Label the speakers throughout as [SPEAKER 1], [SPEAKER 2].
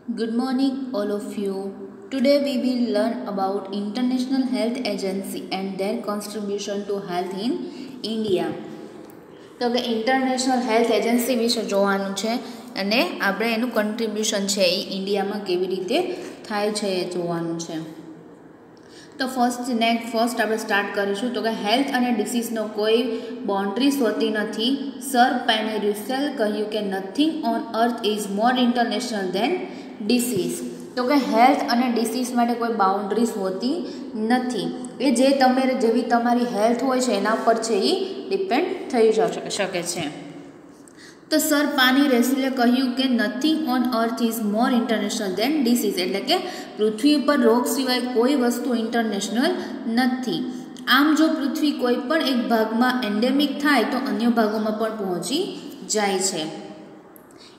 [SPEAKER 1] Good morning, all of you. Today we will learn about International Health Agency and their contribution to health in India. તો કે international health agency વિશે જોવાનું છે અને આપણે એનું કન્ટ્રીબ્યુશન છે એ ઇન્ડિયામાં કેવી રીતે થાય છે એ જોવાનું છે. તો ફર્સ્ટ આપણે સ્ટાર્ટ કરીશું. તો કે હેલ્થ અને ડિસીઝનો કોઈ બાઉન્ડ્રીઝ હોતી નથી. સર પેને રુસેલ કહ્યું કે nothing on earth is more international than disease. તો કે હેલ્થ અને ડિસીઝ માટે કોઈ બાઉન્ડ્રીઝ હોતી નથી. એ જે જેવી તમારી હેલ્થ હોય છે એના પર છે એ ડિપેન્ડ થઈ શકે છે. તો સર પાની રેસિલે કહ્યું કે nothing on earth is more international than disease. એટલે કે પૃથ્વી ઉપર રોગ સિવાય કોઈ વસ્તુ ઇન્ટરનેશનલ નથી. આમ જો પૃથ્વી કોઈ પણ એક ભાગમાં એન્ડેમિક થાય તો અન્ય ભાગોમાં પણ પહોંચી જાય છે.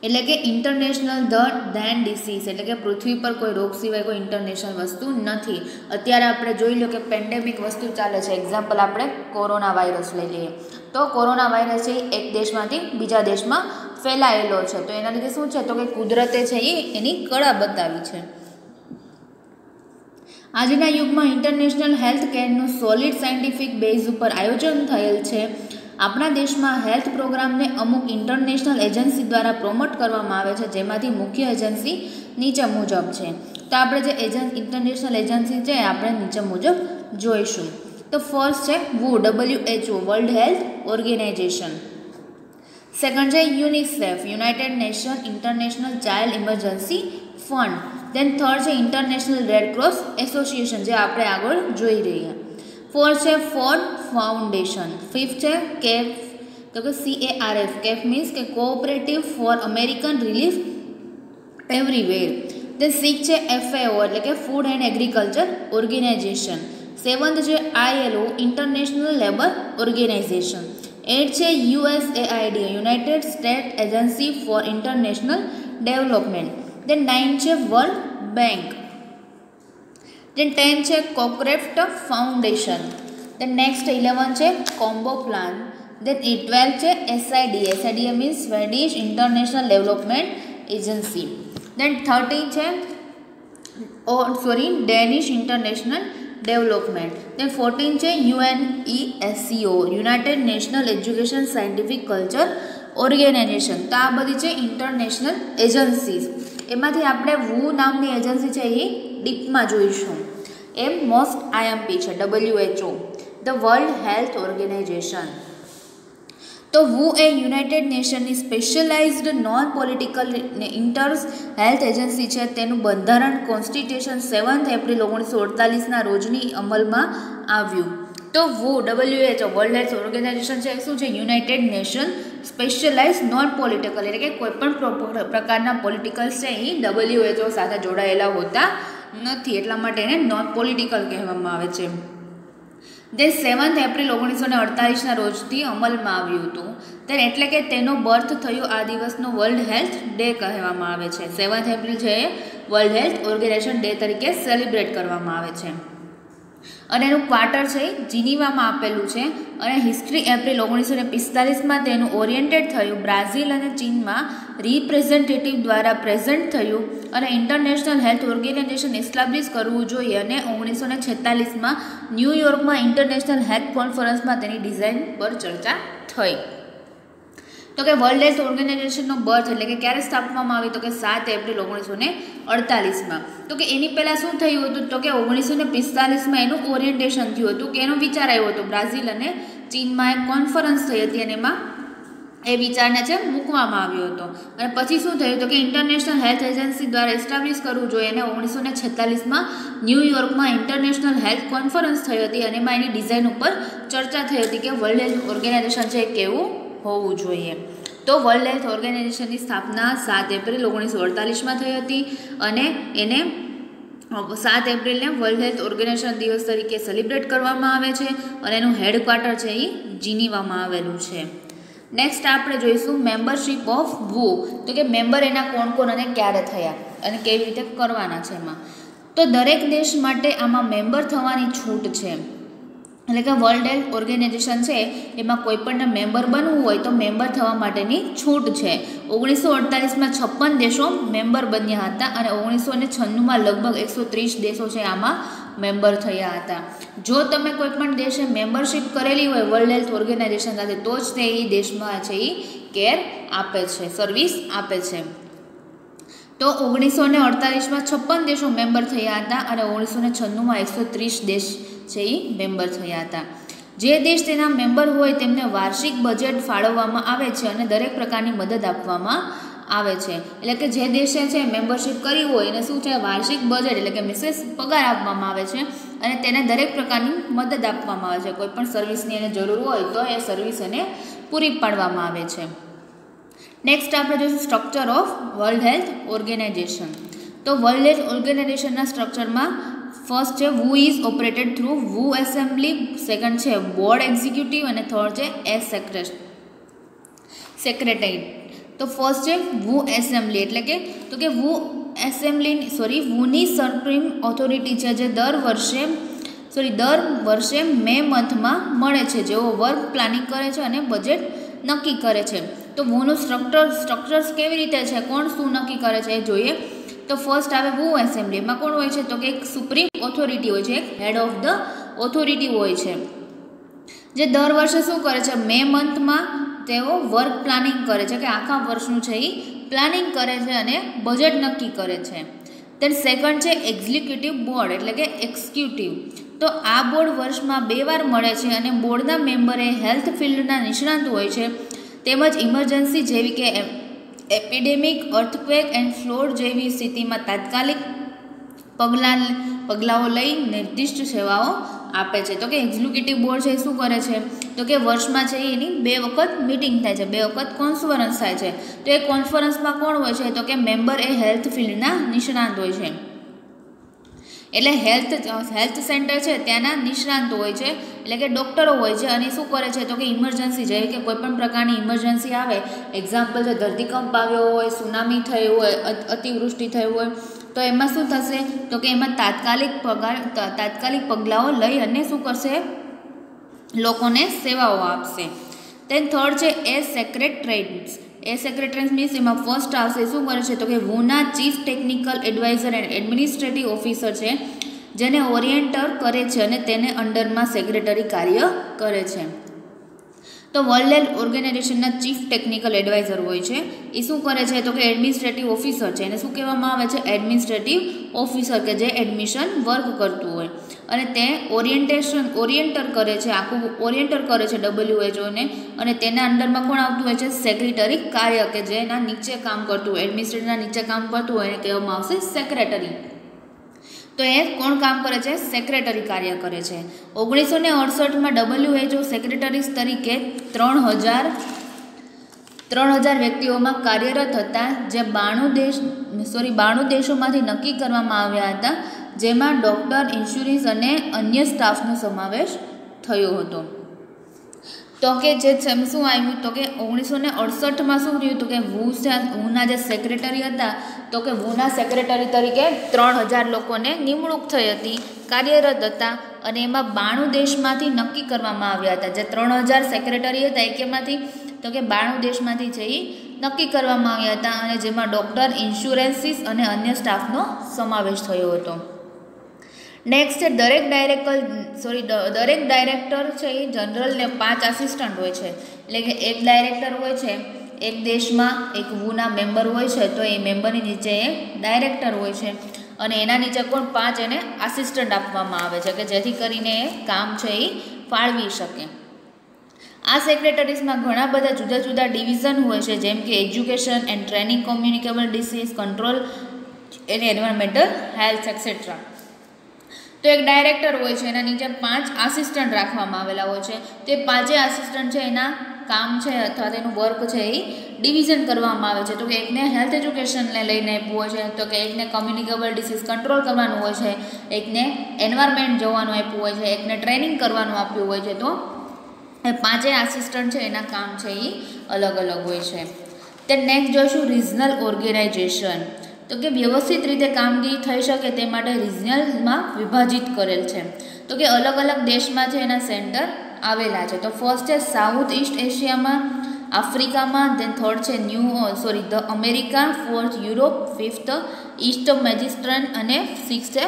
[SPEAKER 1] એટલે કે ઇન્ટરનેશનલ દેન ડિસીઝ એટલે કે પૃથ્વી પર કોઈ રોગ સિવાય કોઈ ઇન્ટરનેશનલ વસ્તુ નથી. અત્યારે આપણે જોઈ લો કે પેન્ડેમિક વસ્તુ ચાલે છે. એક્ઝામ્પલ આપણે કોરોના વાયરસ લઈ લઈએ. તો કોરોના વાયરસ છે એક દેશમાંથી બીજા દેશમાં ફેલાયેલો છે. તો એના લીધે શું છે તો કે કુદરતે છે એ એની કળા બતાવી છે. આજના યુગમાં ઇન્ટરનેશનલ હેલ્થ કેરનું સોલિડ સાયન્ટિફિક બેઝ ઉપર આયોજન થયેલ છે. આપણા દેશમાં હેલ્થ પ્રોગ્રામને અમુક ઇન્ટરનેશનલ એજન્સી દ્વારા પ્રમોટ કરવામાં આવે છે, જેમાંથી મુખ્ય એજન્સી નીચે મુજબ છે. તો આપણે જે ઇન્ટરનેશનલ એજન્સી છે આપણે નીચે મુજબ જોઈશું. તો ફર્સ્ટ છે WHO world health organization. Second છે UNICEF united nation international child emergency fund. Then third છે ઇન્ટરનેશનલ રેડ ક્રોસ એસોસિએશન, જે આપણે આગળ જોઈ રહ્યા. ફોર્થ છે ફોર્ડ ફાઉન્ડેશન. ફિફ્થ છે કેફ. તો કે CARF. કેફ મીન્સ કે cooperative for American relief everywhere. તે સિક્સ છે FAO એટલે કે food and agriculture organization. Seventh છે ILO ઇન્ટરનેશનલ લેબર ઓર્ગેનાઇઝેશન. 8 છે USAID united state agency for international development. Then 9 છે વર્લ્ડ બેંક. દેન 10 છે કોક્રેફ્ટ ફાઉન્ડેશન. દેન નેક્સ્ટ 11 છે કોમ્બો પ્લાન. દેન 12 છે SIDA મીન્સ Swedish international development agency. Then 13 છે ડેનિશ ઇન્ટરનેશનલ ડેવલપમેન્ટ. દેન 14 છે UNESCO united national education scientific culture organization. તો આ બધી છે ઇન્ટરનેશનલ એજન્સીઝ. એમાંથી આપણે WHO નામની એજન્સી છે એ ડીપમાં જોઈશું. એમ મોસ્ટ IMP છે WHO the world health organization. તો WHO એ યુનાઇટેડ નેશનની સ્પેશિયલાઇઝ્ડ નોન પોલિટિકલ ઇન્ટર્સ હેલ્થ એજન્સી છે. તેનું બંધારણ કોન્સ્ટિટ્યુશન 7 એપ્રિલ 1948ના રોજની અમલમાં આવ્યું. તો WHO વર્લ્ડ હેલ્થ ઓર્ગેનાઇઝેશન છે શું છે United nation specialise non political એટલે કે કોઈપણ પ્રકારના પોલિટિકલ્સ છે એ WHO સાથે જોડાયેલા હોતા નથી, એટલા માટે એને નોન પોલિટિકલ કહેવામાં આવે છે. જે 7 એપ્રિલ 1948ના રોજથી અમલમાં આવ્યું હતું. તેન એટલે કે તેનો બર્થ થયો આ દિવસનો વર્લ્ડ હેલ્થ ડે કહેવામાં આવે છે. 7 એપ્રિલ છે એ વર્લ્ડ હેલ્થ ઓર્ગેનાઇઝેશન ડે તરીકે સેલિબ્રેટ કરવામાં આવે છે. અને એનું ક્વાર્ટર છે જીનીવામાં આપેલું છે. અને હિસ્ટ્રી એપ્રિલ 1945માં તેનું ઓરિએન્ટેડ થયું. બ્રાઝિલ અને ચીનમાં રિપ્રેઝેન્ટેટિવ દ્વારા પ્રેઝન્ટ થયું. અને ઇન્ટરનેશનલ હેલ્થ ઓર્ગેનાઇઝેશન એસ્ટાબ્લિશ કરવું જોઈએ. અને 1946માં ન્યૂયોર્કમાં ઇન્ટરનેશનલ હેલ્થ કોન્ફરન્સમાં તેની ડિઝાઇન પર ચર્ચા થઈ. તો કે વર્લ્ડ હેલ્થ ઓર્ગેનાઇઝેશનનો બર્થ એટલે કે ક્યારે સ્થાપવામાં આવી તો કે 7 એપ્રિલ 1948માં. તો કે એની પહેલાં શું થયું હતું તો કે 1945માં એનું ઓરિએન્ટેશન થયું હતું કે એનો વિચાર આવ્યો હતો. બ્રાઝિલ અને ચીનમાં એક કોન્ફરન્સ થઈ હતી અને એમાં એ વિચારને છે મૂકવામાં આવ્યો હતો. અને પછી શું થયું તો કે ઇન્ટરનેશનલ હેલ્થ એજન્સી દ્વારા એસ્ટાબ્લિશ કરવું જોઈએ. અને 1946માં ન્યૂયોર્કમાં ઇન્ટરનેશનલ હેલ્થ કોન્ફરન્સ થઈ હતી અને એમાં એની ડિઝાઇન ઉપર ચર્ચા થઈ હતી કે વર્લ્ડ હેલ્થ ઓર્ગેનાઇઝેશન છે કેવું હોવું જોઈએ. તો વર્લ્ડ હેલ્થ ઓર્ગેનાઇઝેશનની સ્થાપના 7 એપ્રિલ 1948માં થઈ હતી અને એને 7 એપ્રિલને વર્લ્ડ હેલ્થ ઓર્ગેનાઇઝેશન દિવસ તરીકે સેલિબ્રેટ કરવામાં આવે છે. અને એનું હેડક્વાર્ટર છે એ જીનીવામાં આવેલું છે. નેક્સ્ટ આપણે જોઈશું મેમ્બરશીપ ઓફ WHO. તો કે મેમ્બર એના કોણ કોણ અને ક્યારે થયા અને કેવી રીતે કરવાના છે એમાં. તો દરેક દેશ માટે આમાં મેમ્બર થવાની છૂટ છે. એટલે કે વર્લ્ડ હેલ્થ ઓર્ગેનાઇઝેશન છે એમાં કોઈ પણને મેમ્બર બનવું હોય તો મેમ્બર થવા માટેની છૂટ છે. 1948માં 56 દેશો મેમ્બર બન્યા હતા અને 1996માં લગભગ 130 દેશો છે આમાં મેમ્બર થયા હતા. જો તમે કોઈ પણ દેશે મેમ્બરશિપ કરેલી હોય વર્લ્ડ હેલ્થ ઓર્ગેનાઇઝેશન સાથે તો જ તે એ દેશમાં છે એ કેર આપે છે, સર્વિસ આપે છે. તો 1948માં 56 દેશો મેમ્બર થયા હતા અને 1996માં 130 દેશ છે એ મેમ્બર થયા હતા. જે દેશ તેના મેમ્બર હોય તેમને વાર્ષિક બજેટ ફાળવવામાં આવે છે અને દરેક પ્રકારની મદદ આપવામાં આવે છે. એટલે કે જે દેશે છે મેમ્બરશિપ કરી હોય એને શું છે વાર્ષિક બજેટ એટલે કે મિસેસ પગાર આપવામાં આવે છે અને તેને દરેક પ્રકારની મદદ આપવામાં આવે છે. કોઈ પણ સર્વિસની એને જરૂર હોય તો એ સર્વિસ એને પૂરી પાડવામાં આવે છે. નેક્સ્ટ આપણે જોઈશું structure of world health organization. તો વર્લ્ડ હેલ્થ ઓર્ગેનાઇઝેશનના સ્ટ્રક્ચરમાં ફર્સ્ટ છે who is operated through વુ assembly, second છે બોર્ડ એક્ઝિક્યુટિવ અને થર્ડ છે એસ સેક્રેટરી. તો ફર્સ્ટ છે વુ એસેમ્બલી એટલે કે વુ એસેમ્બલી વુની સુપ્રીમ ઓથોરિટી છે જે દર વર્ષે મે મંથમાં મળે છે, જેઓ વર્ક પ્લાનિંગ કરે છે અને બજેટ નક્કી કરે છે. તો વુનું સ્ટ્રક્ચર્સ કેવી રીતે છે, કોણ શું નક્કી કરે છે એ જોઈએ. તો ફર્સ્ટ આવે વુ એસેમ્બલી. એમાં કોણ હોય છે તો કે એક સુપ્રીમ ઓથોરિટી હોય છે, એક હેડ ઓફ ધ ઓથોરિટી હોય છે, જે દર વર્ષે શું કરે છે મે મંથમાં તેઓ વર્ક પ્લાનિંગ કરે છે કે આખા વર્ષનું છે એ પ્લાનિંગ કરે છે અને બજેટ નક્કી કરે છે. દેન સેકન્ડ છે એક્ઝિક્યુટિવ બોર્ડ એટલે કે એક્ઝિક્યુટિવ. તો આ બોર્ડ વર્ષમાં 2 વાર મળે છે અને બોર્ડના મેમ્બર એ હેલ્થ ફિલ્ડના નિષ્ણાત હોય છે તેમજ ઇમરજન્સી જેવી કે એપિડેમિક, અર્થક્વેક એન્ડ ફ્લોડ જેવી સ્થિતિમાં તાત્કાલિક પગલાઓ લઈ નિર્દિષ્ટ સેવાઓ આપે છે. તો કે એક્ઝિક્યુટિવ બોર્ડ છે શું કરે છે તો કે વર્ષમાં છે એની 2 વખત મિટિંગ થાય છે, 2 વખત કોન્ફરન્સ થાય છે. તો એ કોન્ફરન્સમાં કોણ હોય છે તો કે મેમ્બર એ હેલ્થ ફિલ્ડના નિષ્ણાત હોય છે. એટલે હેલ્થ સેન્ટર છે ત્યાંના નિષ્ણાંત હોય છે એટલે કે ડૉક્ટરો હોય છે અને શું કરે છે તો કે ઇમરજન્સી જેવી કે કોઈ પણ પ્રકારની ઇમરજન્સી આવે, એક્ઝામ્પલ છે ધરતીકંપ આવ્યો હોય, સુનામી થઈ હોય, અતિવૃષ્ટિ થઈ હોય તો એમાં શું થશે તો કે એમાં તાત્કાલિક પગલાઓ લઈ અને શું કરશે લોકોને સેવાઓ આપશે. દેન થર્ડ છે એ સેક્રેટરીઝ. એ સેક્રેટરીઝ મીન્સ એમાં ફર્સ્ટ આવશે શું કરે છે તો કે વુના chief technical adviser and administrative officer છે જેને ઓરિએન્ટર કરે છે અને તેને અંડરમાં સેક્રેટરી કાર્ય કરે છે. તો વર્લ્ડ હેલ્થ ઓર્ગેનાઇઝેશનના ચીફ ટેકનિકલ એડવાઇઝર હોય છે એ શું કરે છે તો કે એડમિનિસ્ટ્રેટિવ ઓફિસર છે, એને શું કહેવામાં આવે છે એડમિનિસ્ટ્રેટિવ ઓફિસર કે જે એડમિશન વર્ક કરતું હોય અને તે ઓરિએન્ટર કરે છે, આખું ઓરિએન્ટર કરે છે WHO ને અને તેના અંડરમાં કોણ આવતું હોય છે સેક્રેટરી કાર્ય કે જે એના નીચે કામ કરતું હોય, એડમિનિસ્ટ્રેટરના નીચે કામ કરતું હોય એને કહેવામાં આવશે સેક્રેટરી. તો એ કોણ કામ કરે છે સેક્રેટરી કાર્ય કરે છે. 1968માં WHO સેક્રેટરીઝ તરીકે 3000 વ્યક્તિઓમાં કાર્યરત હતા જે 92 દેશોમાંથી નક્કી કરવામાં આવ્યા હતા, જેમાં ડૉક્ટર, ઇન્સ્યુરન્સ અને અન્ય સ્ટાફનો સમાવેશ થયો હતો. તો કે જે શું આવ્યું તો કે 1968માં શું થયું તો કે વુના જે સેક્રેટરી હતા તો કે વુના સેક્રેટરી તરીકે 3000 લોકોને નિમણૂક થઈ હતી, કાર્યરત હતા અને એમાં 92 દેશમાંથી નક્કી કરવામાં આવ્યા હતા. જે 3000 સેક્રેટરી હતા એ કેમાંથી તો કે 92 દેશમાંથી છે એ નક્કી કરવામાં આવ્યા હતા અને જેમાં ડૉક્ટર, ઇન્સ્યુરન્સીસ અને અન્ય સ્ટાફનો સમાવેશ થયો હતો. નેક્સ્ટ છે દરેક ડાયરેક્ટર છે એ જનરલને 5 આસિસ્ટન્ટ હોય છે. એટલે કે એક ડાયરેક્ટર હોય છે એક દેશમાં, એક વુના મેમ્બર હોય છે તો એ મેમ્બરની નીચે એક ડાયરેક્ટર હોય છે અને એના નીચે પણ 5 એને આસિસ્ટન્ટ આપવામાં આવે છે કે જેથી કરીને એ કામ છે એ ફાળવી શકે. આ સેક્રેટરીઝમાં ઘણા બધા જુદા જુદા ડિવિઝન હોય છે જેમ કે education and training, communicable disease control and environmental health et cetera. તો એક ડાયરેક્ટર હોય છે એના નીચે 5 આસિસ્ટન્ટ રાખવામાં આવેલા હોય છે. તે 5 આસિસ્ટન્ટ છે એના કામ છે અથવા તેનું વર્ક છે એ ડિવિઝન કરવામાં આવે છે. તો કે એકને હેલ્થ એજ્યુકેશનને લઈને આપ્યું હોય છે, તો કે એકને કોમ્યુનિકેબલ ડિસીઝ કંટ્રોલ કરવાનું હોય છે, એકને એન્વાયરમેન્ટ જોવાનું આપ્યું હોય છે, એકને ટ્રેનિંગ કરવાનું આપ્યું હોય છે. તો એ 5 આસિસ્ટન્ટ છે એના કામ છે એ અલગ અલગ હોય છે. તે નેક્સ્ટ જોઈશું રિજનલ ઓર્ગેનાઇઝેશન. તો કે વ્યવસ્થિત રીતે કામગીરી થઈ શકે તે માટે રિજનલમાં વિભાજિત કરેલ છે. તો કે અલગ અલગ દેશમાં છે એના સેન્ટર આવેલા છે. તો ફર્સ્ટ છે સાઉથ ઈસ્ટ એશિયામાં, આફ્રિકામાં, ધેન થર્ડ છે the America, fourth Europe, fifth east Mediterranean અને સિક્સ્થ છે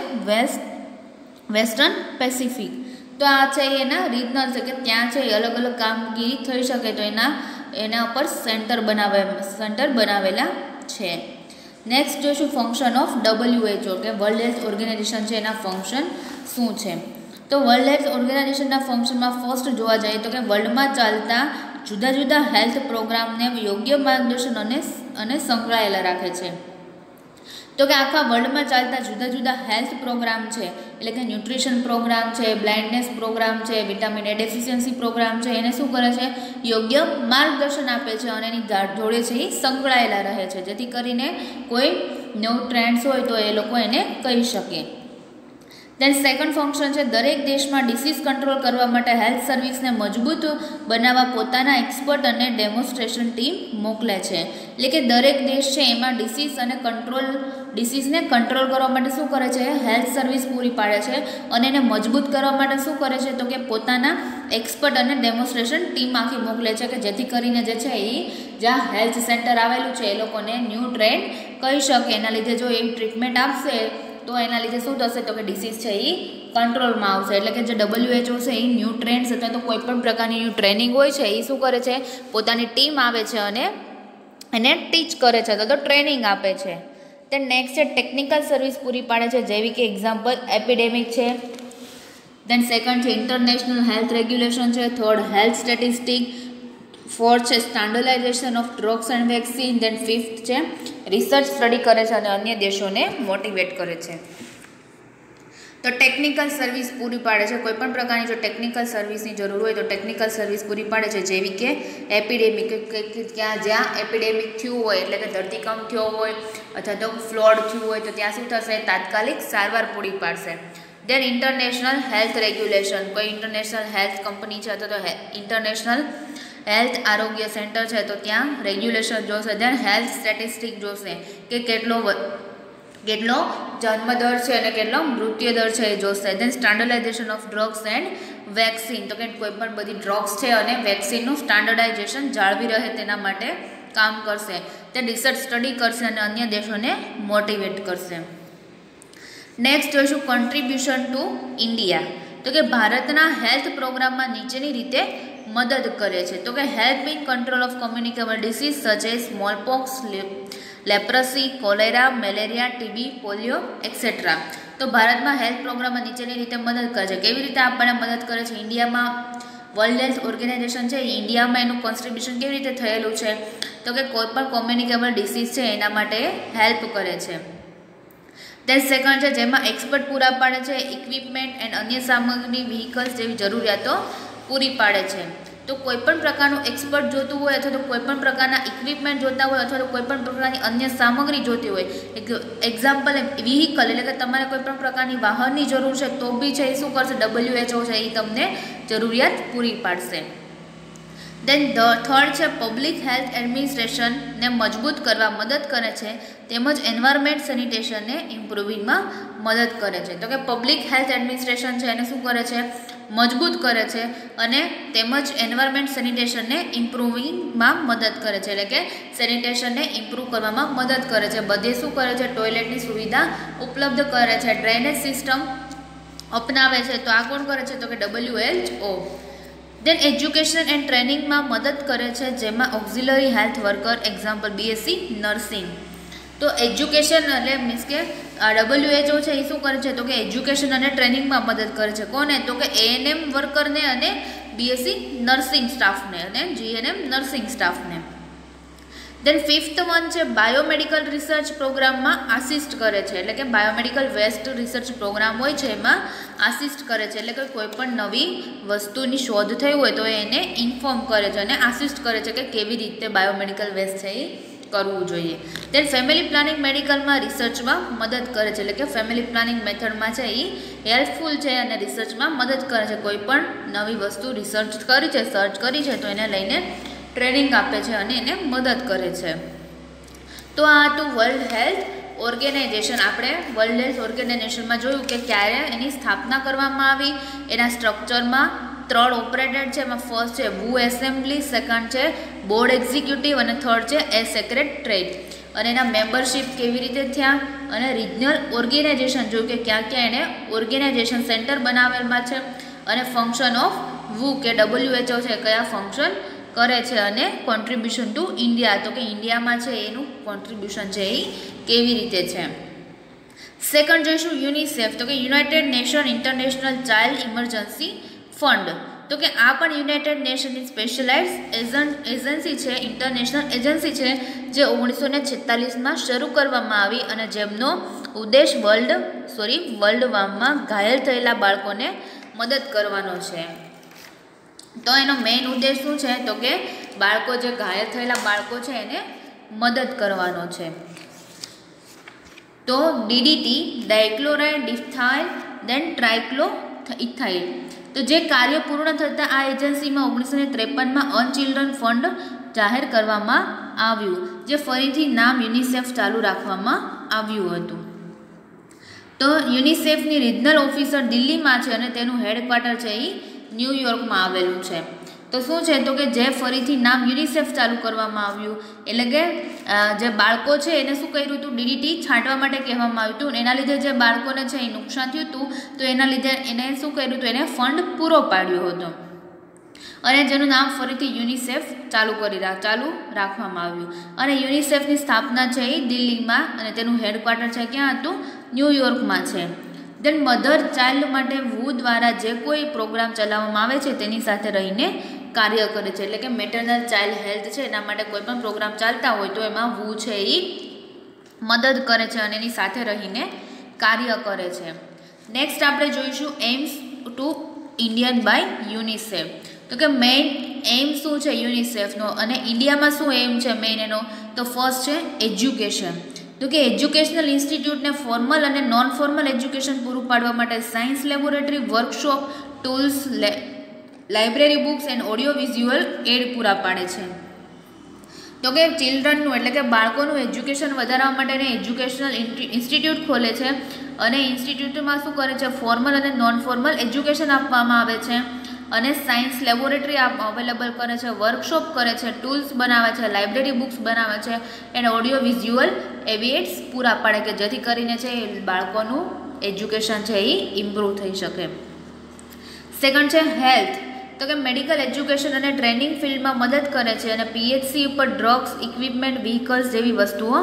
[SPEAKER 1] વેસ્ટર્ન પેસિફિક. તો આ છે એના રિજનલ છે કે ત્યાં છે અલગ અલગ કામગીરી થઈ શકે તો એના ઉપર સેન્ટર બનાવેલા છે. નેક્સ્ટ જોઈશું ફંક્શન ઓફ WHO કે વર્લ્ડ હેલ્થ ઓર્ગેનાઇઝેશન છે એના ફંક્શન શું છે. તો વર્લ્ડ હેલ્થ ઓર્ગેનાઇઝેશનના ફંક્શનમાં ફર્સ્ટ જોવા જઈએ તો કે વર્લ્ડમાં ચાલતા જુદા જુદા હેલ્થ પ્રોગ્રામને યોગ્ય માર્ગદર્શન અને સંકળાયેલા રાખે છે. તો કે આખા વર્લ્ડમાં ચાલતા જુદા જુદા હેલ્થ પ્રોગ્રામ છે એટલે કે ન્યુટ્રિશન પ્રોગ્રામ છે, બ્લાઇન્ડનેસ પ્રોગ્રામ છે, વિટામિન A ડેફિશિયન્સી પ્રોગ્રામ છે, એને શું કરે છે યોગ્ય માર્ગદર્શન આપે છે અને એની જોડે છે એ સંકળાયેલા રહે છે જેથી કરીને કોઈ નવું ટ્રેન્ડ્સ હોય તો એ લોકો એને કહી શકે. દેન સેકન્ડ ફંક્શન છે દરેક દેશમાં ડિસીઝ કંટ્રોલ કરવા માટે હેલ્થ સર્વિસને મજબૂત બનાવવા પોતાના એક્સપર્ટ અને ડેમોન્સ્ટ્રેશન ટીમ મોકલે છે. એટલે કે દરેક દેશ છે એમાં ડિસીઝને કંટ્રોલ કરવા માટે શું કરે છે હેલ્થ સર્વિસ પૂરી પાડે છે અને એને મજબૂત કરવા માટે શું કરે છે તો કે પોતાના એક્સપર્ટ અને ડેમોન્સ્ટ્રેશન ટીમ આખી મોકલે છે કે જેથી કરીને જે છે એ જ્યાં હેલ્થ સેન્ટર આવેલું છે એ લોકોને ન્યૂ ટ્રેન્ડ કહી શકે. એના લીધે જો એ ટ્રીટમેન્ટ આપશે તો એના લીધે શું થશે તો કે ડિસીઝ છે એ કંટ્રોલમાં આવશે. એટલે કે જે WHO છે એ ન્યૂ ટ્રેન્ડ્સ અથવા તો કોઈ પણ પ્રકારની ન્યૂ ટ્રેનિંગ હોય છે એ શું કરે છે પોતાની ટીમ આવે છે અને એને ટીચ કરે છે તો ટ્રેનિંગ આપે છે. દેન નેક્સ્ટ છે ટેકનિકલ સર્વિસ પૂરી પાડે છે જેવી કે એક્ઝામ્પલ એપિડેમિક છે. દેન સેકન્ડ છે ઇન્ટરનેશનલ હેલ્થ રેગ્યુલેશન છે. Third health statistic. ફોર્થ છે standardization of drugs and vaccine. Then fifth છે રિસર્ચ સ્ટડી કરે છે અને અન્ય દેશોને મોટિવેટ કરે છે. તો ટેકનિકલ સર્વિસ પૂરી પાડે છે. કોઈપણ પ્રકારની જો ટેકનિકલ સર્વિસની જરૂર હોય તો ટેકનિકલ સર્વિસ પૂરી પાડે છે જેવી કે એપિડેમિક જ્યાં એપિડેમિક થયું હોય એટલે કે ધરતીકંપ થયો હોય અથવા તો ફ્લડ થયું હોય તો ત્યાં શું થશે તાત્કાલિક સારવાર પૂરી પાડશે. દેન ઇન્ટરનેશનલ હેલ્થ રેગ્યુલેશન. કોઈ ઇન્ટરનેશનલ હેલ્થ કંપની છે અથવા તો ઇન્ટરનેશનલ હેલ્થ આરોગ્ય સેન્ટર છે તો ત્યાં રેગ્યુલેશન જોશે. દેન હેલ્થ સ્ટેટિસ્ટિક જોશે કે કેટલો જન્મદર છે અને કેટલો મૃત્યુદર છે એ જોશે. Then standardization of drugs and vaccine. તો કે કોઈ પણ બધી ડ્રગ્સ છે અને વેક્સિનનું સ્ટાન્ડર્ડાઇઝેશન જાળવી રહે તેના માટે કામ કરશે. તે રિસર્ચ સ્ટડી કરશે અને અન્ય દેશોને મોટિવેટ કરશે. નેક્સ્ટ જોઈશું કન્ટ્રીબ્યુશન ટુ ઇન્ડિયા. તો કે ભારતના હેલ્થ પ્રોગ્રામમાં નીચેની રીતે મદદ કરે છે. તો કે help in control of communicable disease such as smallpox, leprosy, cholera, malaria, TB, polio etcetera. તો ભારતમાં હેલ્થ પ્રોગ્રામમાં નીચેની રીતે મદદ કરે છે. કેવી રીતે આપણને મદદ કરે છે ઇન્ડિયામાં વર્લ્ડ હેલ્થ ઓર્ગેનાઇઝેશન છે ઇન્ડિયામાં એનું કોન્ટ્રીબ્યુશન કેવી રીતે થયેલું છે તો કે કોઈ પણ કોમ્યુનિકેબલ ડિસીઝ છે એના માટે હેલ્પ કરે છે. દેન સેકન્ડ છે જેમાં એક્સપર્ટ પૂરા પાડે છે, ઇક્વિપમેન્ટ એન્ડ અન્ય સામગ્રી વ્હીકલ્સ જેવી જરૂરિયાતો પૂરી પાડે છે. તો કોઈપણ પ્રકારનું એક્સપર્ટ જોતું હોય અથવા તો કોઈપણ પ્રકારના ઇક્વિપમેન્ટ જોતા હોય અથવા તો કોઈપણ પ્રકારની અન્ય સામગ્રી જોતી હોય એક્ઝામ્પલ વ્હીકલ એટલે કે તમારે કોઈપણ પ્રકારની વાહનની જરૂર છે તો બી છે એ શું કરશે WHO છે એ તમને જરૂરિયાત પૂરી પાડશે. દેન થર્ડ છે પબ્લિક હેલ્થ એડમિનિસ્ટ્રેશનને મજબૂત કરવા મદદ કરે છે તેમજ એન્વાયરમેન્ટ સેનિટેશનને ઇમ્પ્રુવિંગમાં મદદ કરે છે. તો કે પબ્લિક હેલ્થ એડમિનિસ્ટ્રેશન છે એને શું કરે છે મજબૂત કરે છે અને તેમજ એન્વાયરમેન્ટ સેનિટેશનને ઇમ્પ્રુવિંગમાં મદદ કરે છે એટલે કે સેનિટેશનને ઇમ્પ્રૂવ કરવામાં મદદ કરે છે. બધે શું કરે છે ટોયલેટની સુવિધા ઉપલબ્ધ કરે છે, ડ્રેનેજ સિસ્ટમ અપનાવે છે. તો આ કોણ કરે છે તો કે WHO. દેન એજ્યુકેશન એન્ડ ટ્રેનિંગમાં મદદ કરે છે જેમાં auxiliary health worker example BSc nursing. તો એજ્યુકેશન એટલે મીન્સ કે WHO છે એ શું કરે છે તો કે એજ્યુકેશન અને ટ્રેનિંગમાં મદદ કરે છે. કોને તો કે ANM વર્કરને અને BSc નર્સિંગ સ્ટાફને અને GNM નર્સિંગ સ્ટાફને. દેન ફિફ્થ વન છે બાયોમેડિકલ રિસર્ચ પ્રોગ્રામમાં આસિસ્ટ કરે છે એટલે કે બાયોમેડિકલ વેસ્ટ રિસર્ચ પ્રોગ્રામ હોય છે એમાં આસિસ્ટ કરે છે એટલે કે કોઈ પણ નવી વસ્તુની શોધ થઈ હોય તો એને ઇન્ફોર્મ કરે છે અને આસિસ્ટ કરે છે કે કેવી રીતે બાયોમેડિકલ વેસ્ટ છે એ કરવું જોઈએ. દેન ફેમિલી પ્લાનિંગ મેડિકલમાં રિસર્ચમાં મદદ કરે છે એટલે કે ફેમિલી પ્લાનિંગ મેથડમાં છે એ હેલ્પફુલ છે અને રિસર્ચમાં મદદ કરે છે. કોઈ પણ નવી વસ્તુ રિસર્ચ કરી છે સર્ચ કરી છે તો એને લઈને ટ્રેનિંગ આપે છે અને એને મદદ કરે છે. તો આ હતું વર્લ્ડ હેલ્થ ઓર્ગેનાઇઝેશન આપણે વર્લ્ડ હેલ્થ ઓર્ગેનાઇઝેશનમાં જોયું કે ક્યારે એની સ્થાપના કરવામાં આવી. એના સ્ટ્રક્ચરમાં 3 ઓપરેટેડ છે. એમાં ફર્સ્ટ છે વુ એસેમ્બલી, સેકન્ડ છે બોર્ડ એક્ઝિક્યુટિવ અને થર્ડ છે એ સેક્રેટરીએટ. અને એના મેમ્બરશિપ કેવી રીતે થયા અને રિજનલ ઓર્ગેનાઇઝેશન જોયું કે ક્યાં ક્યાં એને ઓર્ગેનાઇઝેશન સેન્ટર બનાવેલા છે. અને ફંક્શન ઓફ વુ કે WHO છે કયા ફંક્શન કરે છે અને કોન્ટ્રીબ્યુશન ટુ ઇન્ડિયા તો કે ઇન્ડિયામાં છે એનું કોન્ટ્રીબ્યુશન છે એ કેવી રીતે છે. સેકન્ડ જોઈશું યુનિસેફ તો કે United nation international child emergency fund. તો કે આ પણ યુનાઇટેડ નેશનની સ્પેશિયલાઇઝ એજન્સી છે, ઇન્ટરનેશનલ એજન્સી છે જે 1946માં શરૂ કરવામાં આવી અને જેમનો ઉદ્દેશ વર્લ્ડમાં ઘાયલ થયેલા બાળકોને મદદ કરવાનો છે. તો એનો મેઇન ઉદ્દેશ શું છે તો કે બાળકો જે ઘાયલ થયેલા બાળકો છે એને મદદ કરવાનો છે. તો DDT ડાયક્લોરાઇડ ડિથાઇલ દેન ટ્રાઇક્લોઇથાઇલ. તો જે કાર્ય પૂર્ણ થતાં આ એજન્સીમાં 1953માં અનચિલ્ડ્રન ફંડ જાહેર કરવામાં આવ્યું જે ફરીથી નામ યુનિસેફ ચાલુ રાખવામાં આવ્યું હતું. તો યુનિસેફની રિજનલ ઓફિસર દિલ્હીમાં છે અને તેનું હેડક્વાર્ટર છે એ ન્યૂયોર્કમાં આવેલું છે. તો શું છે તો કે જે ફરીથી નામ યુનિસેફ ચાલુ કરવામાં આવ્યું એટલે કે જે બાળકો છે એને શું કર્યું હતું DDT છાંટવા માટે કહેવામાં આવ્યું હતું. એના લીધે જે બાળકોને છે એ નુકસાન થયું હતું તો એના લીધે એને શું કર્યું હતું એને ફંડ પૂરો પાડ્યો હતો અને જેનું નામ ફરીથી યુનિસેફ ચાલુ રાખવામાં આવ્યું. અને યુનિસેફની સ્થાપના છે એ દિલ્હીમાં અને તેનું હેડક્વાર્ટર છે ક્યાં હતું ન્યૂયોર્કમાં છે. દેન મધર ચાઇલ્ડ માટે વુ દ્વારા જે કોઈ પ્રોગ્રામ ચલાવવામાં આવે છે તેની સાથે રહીને કાર્ય કરે છે. એટલે કે મેટરનલ ચાઇલ્ડ હેલ્થ છે એના માટે કોઈ પણ પ્રોગ્રામ ચાલતા હોય તો એમાં વુ છે એ મદદ કરે છે અને એની સાથે રહીને કાર્ય કરે છે. નેક્સ્ટ આપણે જોઈશું aims to Indian by UNICEF. તો કે મેઇન એમ શું છે યુનિસેફનો અને ઇન્ડિયામાં શું એમ છે મેઇન એનો તો ફર્સ્ટ છે એજ્યુકેશન. તો કે એજ્યુકેશનલ ઇન્સ્ટિટ્યૂટને ફોર્મલ અને નોન ફોર્મલ એજ્યુકેશન પૂરું પાડવા માટે science laboratory, workshop, tools, library books and audio visual aid પૂરા પાડે છે. તો કે ચિલ્ડ્રનનું એટલે કે બાળકોનું એજ્યુકેશન વધારવા માટે એજ્યુકેશનલ ઇન્સ્ટિટ્યૂટ ખોલે છે અને ઇન્સ્ટિટ્યૂટમાં શું કરે છે ફોર્મલ અને નોન ફોર્મલ એજ્યુકેશન આપવામાં આવે છે અને સાયન્સ લેબોરેટરી અવેલેબલ કરે છે, વર્કશોપ કરે છે, ટૂલ્સ બનાવે છે, લાઇબ્રેરી બુક્સ બનાવે છે અને ઓડિયો વિઝ્યુઅલ એવિએટ્સ પૂરા પાડે કે જેથી કરીને છે બાળકોનું એજ્યુકેશન છે એ ઇમ્પ્રૂવ થઈ શકે. સેકન્ડ છે હેલ્થ. તો કે મેડિકલ એજ્યુકેશન અને ટ્રેનિંગ ફિલ્ડમાં મદદ કરે છે અને PHC ઉપર ડ્રગ્સ, ઇક્વિપમેન્ટ, વ્હીકલ્સ જેવી વસ્તુઓ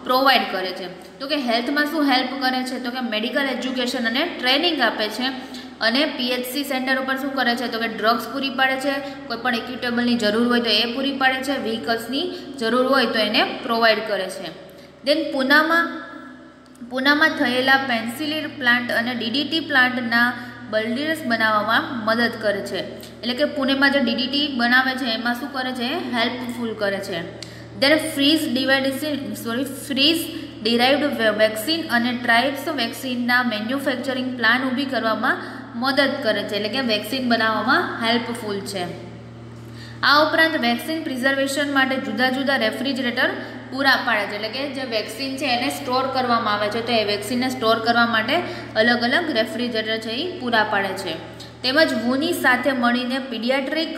[SPEAKER 1] પ્રોવાઈડ કરે છે. તો કે હેલ્થમાં શું હેલ્પ કરે છે તો કે મેડિકલ એજ્યુકેશન અને ટ્રેનિંગ આપે છે અને PHC સેન્ટર ઉપર શું કરે છે તો કે ડ્રગ્સ પૂરી પાડે છે, કોઈપણ ઇક્વિટેબલની જરૂર હોય તો એ પૂરી પાડે છે, વ્હીકલ્સની જરૂર હોય તો એને પ્રોવાઈડ કરે છે. દેન પૂનામાં થયેલા પેન્સિલિન પ્લાન્ટ અને DDT પ્લાન્ટના બલ્ડીરસ બનાવવામાં મદદ કરે છે. એટલે કે પુણેમાં જે DDT બનાવે છે એમાં શું કરે છે હેલ્પફુલ કરે છે. દેન ફ્રીઝ ડિરાઇવ્ડ વેક્સિન અને ટ્રાઇબ્સ વેક્સિનના મેન્યુફેક્ચરિંગ પ્લાન ઊભી કરવામાં મદદ કરે છે એટલે કે વેક્સિન બનાવવામાં હેલ્પફુલ છે. આ ઉપરાંત વેક્સિન પ્રિઝર્વેશન માટે જુદા જુદા રેફ્રિજરેટર પૂરા પાડે છે. એટલે કે જે વેક્સિન છે એને સ્ટોર કરવામાં આવે છે તો એ વેક્સિનને સ્ટોર કરવા માટે અલગ અલગ રેફ્રિજરેટર છે એ પૂરા પાડે છે. તેમજ વુની સાથે મળીને paediatric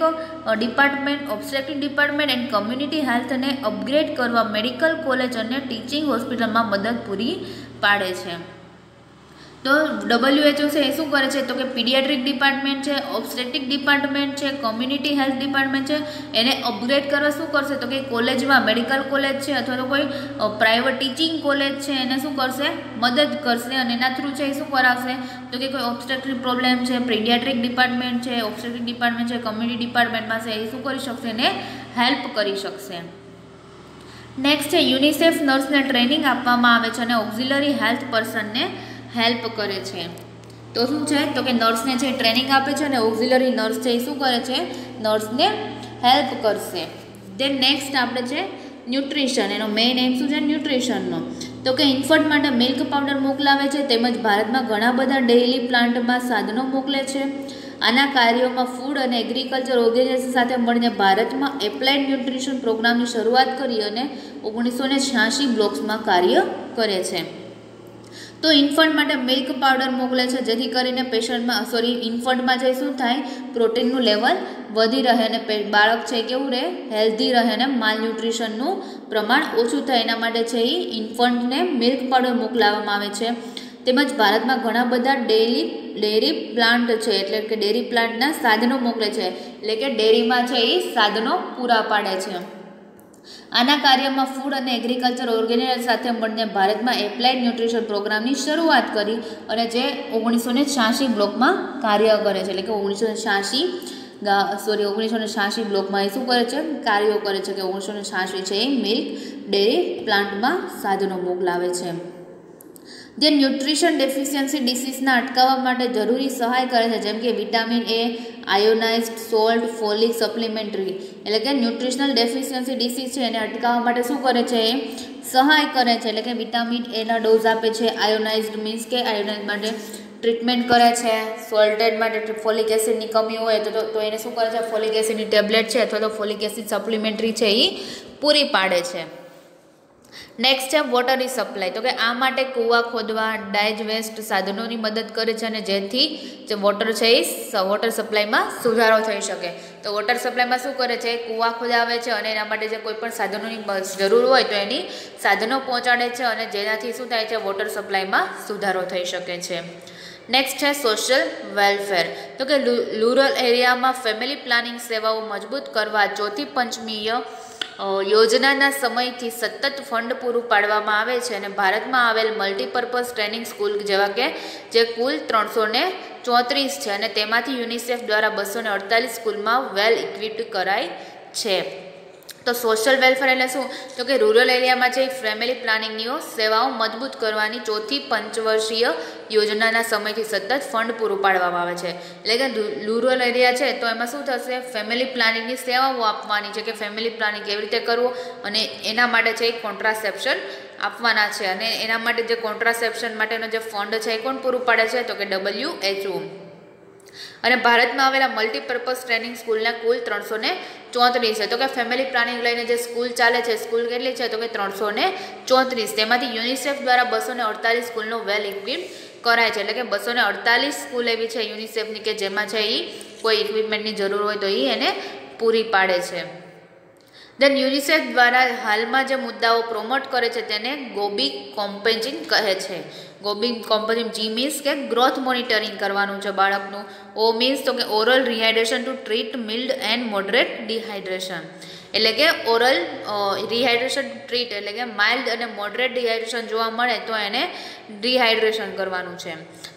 [SPEAKER 1] department, obstetric department and community હેલ્થને અપગ્રેડ કરવા મેડિકલ કોલેજ અને ટીચિંગ હોસ્પિટલમાં મદદ પૂરી પાડે છે. તો WHO છે એ શું કરે છે તો કે પીડિયાટ્રિક ડિપાર્ટમેન્ટ છે, ઓબ્સ્ટેટ્રિક ડિપાર્ટમેન્ટ છે, કમ્યુનિટી હેલ્થ ડિપાર્ટમેન્ટ છે એને અપગ્રેડ કરવા શું કરશે તો કે કોલેજમાં મેડિકલ કોલેજ છે અથવા તો કોઈ પ્રાઇવેટ ટીચિંગ કોલેજ છે એને શું કરશે મદદ કરશે અને એના થ્રુ છે એ શું કરાવશે તો કે કોઈ ઓબ્સ્ટેટ્રિક પ્રોબ્લેમ છે, પીડિયાટ્રિક ડિપાર્ટમેન્ટ છે, ઓબ્સ્ટેટ્રિક ડિપાર્ટમેન્ટ છે, કમ્યુનિટી ડિપાર્ટમેન્ટમાં છે એ શું કરી શકશે એને હેલ્પ કરી શકશે. નેક્સ્ટ છે યુનિસેફ નર્સને ટ્રેનિંગ આપવામાં આવે છે અને ઓક્ઝિલરી હેલ્થ પર્સનને હેલ્પ કરે છે. તો શું છે તો કે નર્સને છે ટ્રેનિંગ આપે છે અને ઓક્ઝિલરી નર્સ છે એ શું કરે છે નર્સને હેલ્પ કરશે. દેન નેક્સ્ટ આપણે છે ન્યુટ્રિશન. એનો મેઇન એમ શું છે ન્યુટ્રિશનનો તો કે ઇન્ફન્ટ માટે મિલ્ક પાવડર મોકલાવે છે તેમજ ભારતમાં ઘણા બધા ડેઇલી પ્લાન્ટમાં સાધનો મોકલે છે આના કાર્યોમાં ફૂડ અને એગ્રીકલ્ચર ઓર્ગેનાઇઝેશન સાથે મળીને ભારતમાં એપ્લાઇડ ન્યુટ્રિશન પ્રોગ્રામની શરૂઆત કરી અને 1986 બ્લોક્સમાં કાર્ય કરે છે. તો ઇન્ફન્ટ માટે મિલ્ક પાવડર મોકલે છે, જેથી કરીને પેશન્ટમાં ઇન્ફન્ટમાં જે શું થાય, પ્રોટીનનું લેવલ વધી રહે અને બાળક છે કેવું રહે, હેલ્ધી રહે અને માલન્યુટ્રિશનનું પ્રમાણ ઓછું થાય. એના માટે છે એ ઇન્ફન્ટને મિલ્ક પાવડર મોકલાવવામાં આવે છે. તેમજ ભારતમાં ઘણા બધા ડેરી પ્લાન્ટ છે, એટલે કે ડેરી પ્લાન્ટના સાધનો મોકલે છે, એટલે કે ડેરીમાં છે એ સાધનો પૂરા પાડે છે. આના કાર્યમાં ફૂડ અને એગ્રીકલ્ચર ઓર્ગેનાઇઝેશન સાથે મળીને ભારતમાં એપ્લાઇડ ન્યુટ્રિશન પ્રોગ્રામની શરૂઆત કરી અને જે 1986 બ્લોકમાં કાર્ય કરે છે, એટલે કે 1986 બ્લોકમાં એ શું કરે છે, કાર્યો કરે છે. કે 1986 છે એ મિલ્ક ડેરી પ્લાન્ટમાં સાધનો મોકલાવે છે. જે ન્યુટ્રિશન ડેફિશિયન્સી ડિસીઝના અટકાવવા માટે જરૂરી સહાય કરે છે, જેમ કે vitamin A, ionised salt, folic supplementary, એટલે કે ન્યુટ્રિશનલ ડેફિશિયન્સી ડિસીઝ છે એને અટકાવવા માટે શું કરે છે, એ સહાય કરે છે. એટલે કે વિટામિન એના ડોઝ આપે છે, આયોનાઇઝ્ડ મીન્સ કે આયોનાઇઝ માટે ટ્રીટમેન્ટ કરે છે, સોલ્ટેડ માટે ફોલિક એસિડની કમી હોય તો એને શું કરે છે, ફોલિક એસિડની ટેબ્લેટ છે અથવા તો ફોલિક એસિડ સપ્લિમેન્ટરી છે એ પૂરી પાડે છે. નેક્સ્ટ છે વોટરની સપ્લાય. તો કે આ માટે કૂવા ખોદવા, ડાયજ વેસ્ટ સાધનોની મદદ કરે છે અને જેથી જે વોટર છે એ વોટર સપ્લાયમાં સુધારો થઈ શકે. તો વોટર સપ્લાયમાં શું કરે છે, કૂવા ખોદાવે છે અને એના માટે જે કોઈ પણ સાધનોની જરૂર હોય તો એની સાધનો પહોંચાડે છે અને જેનાથી શું થાય છે, વોટર સપ્લાયમાં સુધારો થઈ શકે છે. નેક્સ્ટ છે સોશિયલ વેલફેર. તો કે રૂરલ એરિયામાં ફેમિલી પ્લાનિંગ સેવાઓ મજબૂત કરવા ચોથી પંચમીય યોજનાના સમયથી સતત ફંડ પૂરું પાડવામાં આવે છે અને ભારતમાં આવેલ મલ્ટીપર્પઝ ટ્રેનિંગ સ્કૂલ જેવા કે જે કુલ 334 છે અને તેમાંથી યુનિસેફ દ્વારા 248 સ્કૂલમાં વેલ ઇક્વિપ્ડ કરાય છે. તો સોશિયલ વેલફેર એટલે શું, તો કે રૂરલ એરિયામાં જે ફેમિલી પ્લાનિંગની સેવાઓ મજબૂત કરવાની ચોથી પંચવર્ષીય યોજનાના સમયથી સતત ફંડ પૂરું પાડવામાં આવે છે. એટલે કે રૂરલ એરિયા છે તો એમાં શું થશે, ફેમિલી પ્લાનિંગની સેવાઓ આપવાની છે, કે ફેમિલી પ્લાનિંગ કેવી રીતે કરવું અને એના માટે છે એક કોન્ટ્રાસેપ્શન આપવાના છે. અને એના માટે જે કોન્ટ્રાસેપ્શન માટેનો જે ફંડ છે એ કોણ પૂરું પાડે છે, તો કે WHO. અને ભારતમાં આવેલા મલ્ટીપર્પઝ ટ્રેનિંગ સ્કૂલના કુલ 334 છે. તો કે ફેમિલી પ્લાનિંગ લઈને જે સ્કૂલ ચાલે છે, સ્કૂલ કેટલી છે, તો કે 334. તેમાંથી યુનિસેફ દ્વારા 248 સ્કૂલનો વેલ ઇક્વિપ્ડ કરાય છે. એટલે કે 248 સ્કૂલ એવી છે યુનિસેફની કે જેમાં છે એ કોઈ ઇક્વિપમેન્ટની જરૂર હોય તો એ એને પૂરી પાડે છે. દેન યુનિસેફ દ્વારા હાલમાં જે મુદ્દાઓ પ્રોમોટ કરે છે તેને ગોબી કોમ્પેન્જિંગ કહે છે. ગોબી કોમ્પેન્જિંગ, જી મીન્સ કે ગ્રોથ મોનિટરિંગ કરવાનું છે બાળકનું. ઓ મીન્સ તો કે oral rehydration to treat mild and moderate dehydration. એટલે કે ઓરલ રિહાઇડ્રેશન ટ્રીટ એટલે કે માઇલ્ડ અને મોડરેટ ડિહાઇડ્રેશન જોવા મળે તો એને ડિહાઇડ્રેશન કરવાનું છે.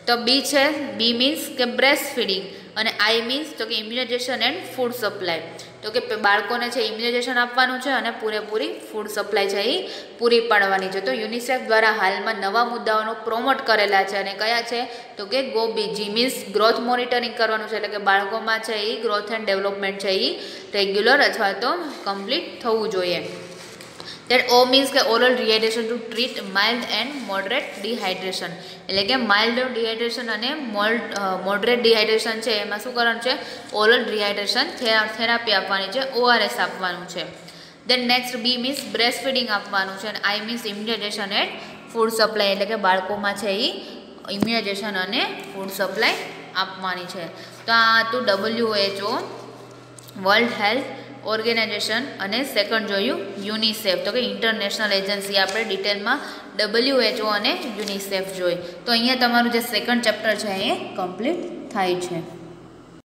[SPEAKER 1] તો બી છે, બી મીન્સ કે બ્રેસ્ટ ફીડિંગ અને આઈ મીન્સ તો કે ઇમ્યુનાઇઝેશન એન્ડ ફૂડ સપ્લાય. તો કે બાળકોને છે ઇમ્યુનાઇઝેશન આપવાનું છે અને પૂરેપૂરી ફૂડ સપ્લાય છે એ પૂરી પાડવાની છે. તો યુનિસેફ દ્વારા હાલમાં નવા મુદ્દાઓનો પ્રોમોટ કરેલા છે અને કયા છે, તો કે ગોબી, જી મીન્સ ગ્રોથ મોનિટરિંગ કરવાનું છે. એટલે કે બાળકોમાં છે એ ગ્રોથ એન્ડ ડેવલપમેન્ટ છે એ રેગ્યુલર અથવા તો કમ્પ્લીટ થવું જોઈએ. દેટ ઓ મીન્સ કે oral rehydration to treat mild and moderate dehydration. એટલે કે માઇલ્ડ ડિહાઇડ્રેશન અને મોડરેટ ડિહાઇડ્રેશન છે એમાં શું કરવાનું છે, ઓરલ રિહાઇડ્રેશન થેરાપી આપવાની છે, ORS આપવાનું છે. Then next B means breast feeding આપવાનું છે અને I means immunisation and food supply. એટલે કે બાળકોમાં છે એ ઇમ્યુનાઇઝેશન અને ફૂડ સપ્લાય આપવાની છે. તો આ હતું WHO વર્લ્ડ હેલ્થ ઓર્ગેનાઇઝેશન અને સેકન્ડ જોયું યુનિસેફ. તો કે ઇન્ટરનેશનલ એજન્સી આપણે ડિટેલમાં WHO અને યુનિસેફ જોઈ. તો અહીંયા તમારું જે સેકન્ડ ચેપ્ટર છે એ કમ્પ્લીટ થાય છે.